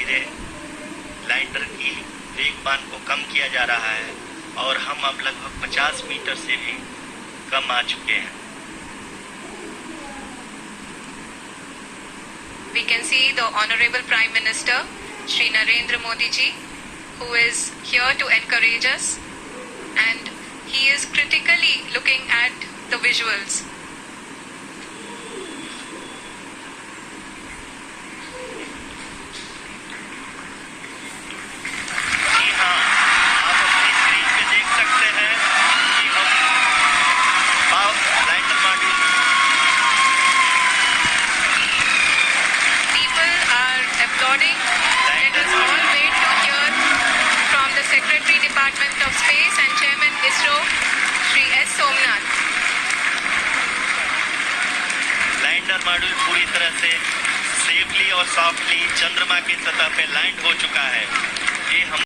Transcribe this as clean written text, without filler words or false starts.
धीरे लैंडर की वेगमान को कम किया जा रहा है और हम अब लगभग 50 मीटर से भी कम आ चुके हैं। We can see the Honorable Prime Minister, Shri Narendra Modi ji, who is here to encourage us, and he is critically looking at the visuals. जी हाँ, आप अपनी स्क्रीन पे देख सकते हैं कि हम lander module People are applauding. Let us all wait to hear from the Secretary Department of Space and Chairman ISRO, Shri S. Somnath. Lander module पूरी तरह से सेफली और सॉफ्टली चंद्रमा की सतह पे लैंड हो चुका है। ये हम